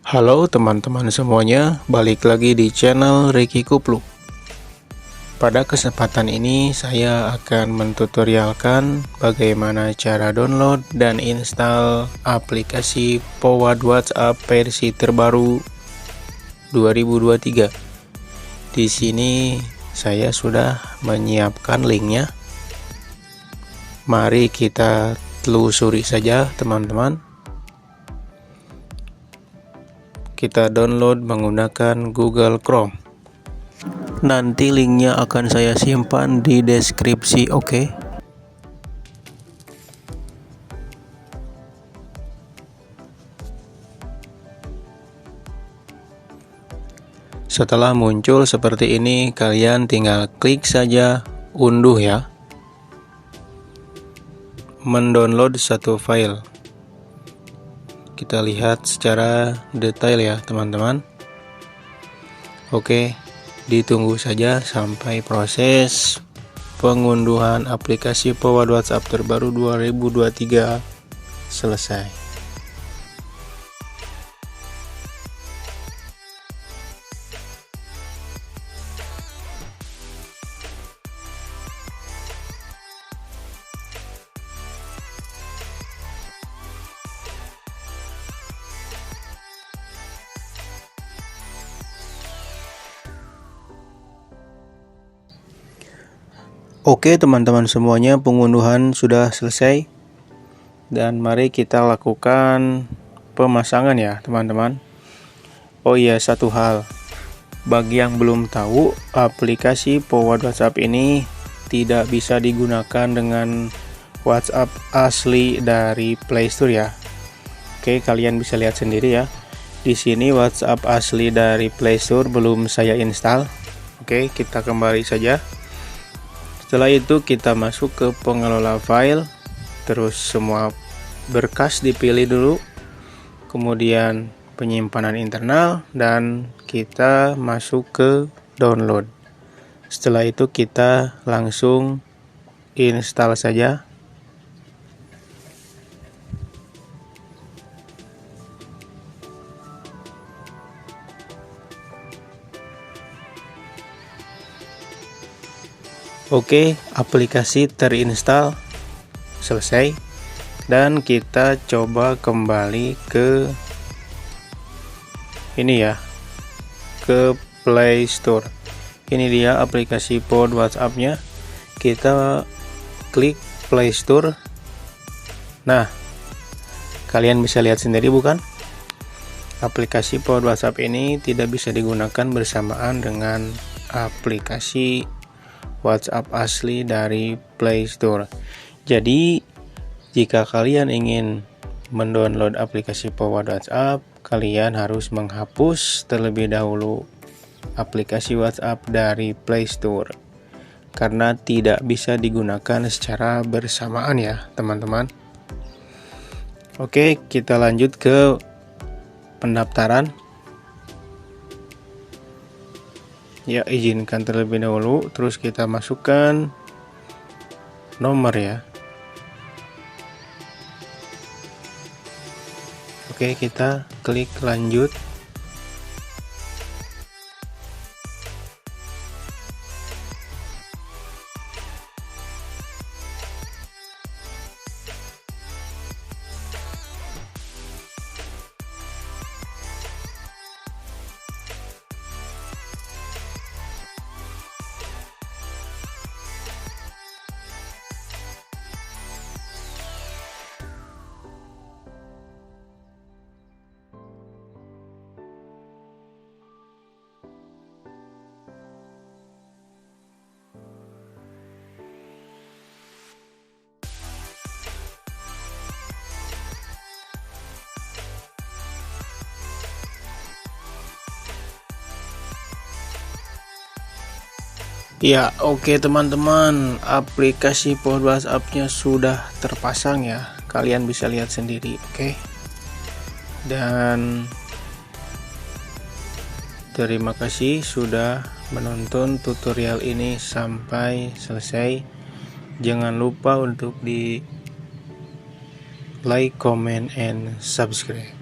Halo teman-teman semuanya, balik lagi di channel Ricky Kupluk. Pada kesempatan ini saya akan mentutorialkan bagaimana cara download dan install aplikasi Powad WhatsApp versi terbaru 2023. Di sini saya sudah menyiapkan linknya. Mari kita telusuri saja teman-teman. Kita download menggunakan Google Chrome. Nanti linknya akan saya simpan di deskripsi, oke? Setelah muncul seperti ini, kalian tinggal klik saja unduh ya. Mendownload satu file. Kita lihat secara detail ya teman-teman. Oke, ditunggu saja sampai proses pengunduhan aplikasi Powad WhatsApp terbaru 2023 selesai. Oke teman-teman semuanya, pengunduhan sudah selesai dan mari kita lakukan pemasangan ya teman-teman. Oh iya, satu hal, bagi yang belum tahu, aplikasi Powad WhatsApp ini tidak bisa digunakan dengan WhatsApp asli dari Play Store ya. Oke, kalian bisa lihat sendiri ya. Di sini WhatsApp asli dari Play Store belum saya install. Oke, kita kembali saja. Setelah itu kita masuk ke pengelola file, terus semua berkas dipilih dulu, kemudian penyimpanan internal, dan kita masuk ke download. Setelah itu kita langsung install saja. Oke, aplikasi terinstall selesai dan kita coba kembali ke ini ya, ke Play Store. Ini dia aplikasi Powad WhatsApp-nya. Kita klik Play Store. Nah, kalian bisa lihat sendiri bukan? Aplikasi Powad WhatsApp ini tidak bisa digunakan bersamaan dengan aplikasi WhatsApp asli dari Play Store. Jadi jika kalian ingin mendownload aplikasi Powad WhatsApp, kalian harus menghapus terlebih dahulu aplikasi WhatsApp dari Play Store karena tidak bisa digunakan secara bersamaan ya teman-teman. Oke, kita lanjut ke pendaftaran. Ya, izinkan terlebih dahulu, terus kita masukkan nomor ya. Oke, kita klik lanjut. Ya, oke teman-teman, aplikasi Powad WhatsApp-nya sudah terpasang ya. Kalian bisa lihat sendiri, oke. Dan terima kasih sudah menonton tutorial ini sampai selesai. Jangan lupa untuk di like, comment, and subscribe.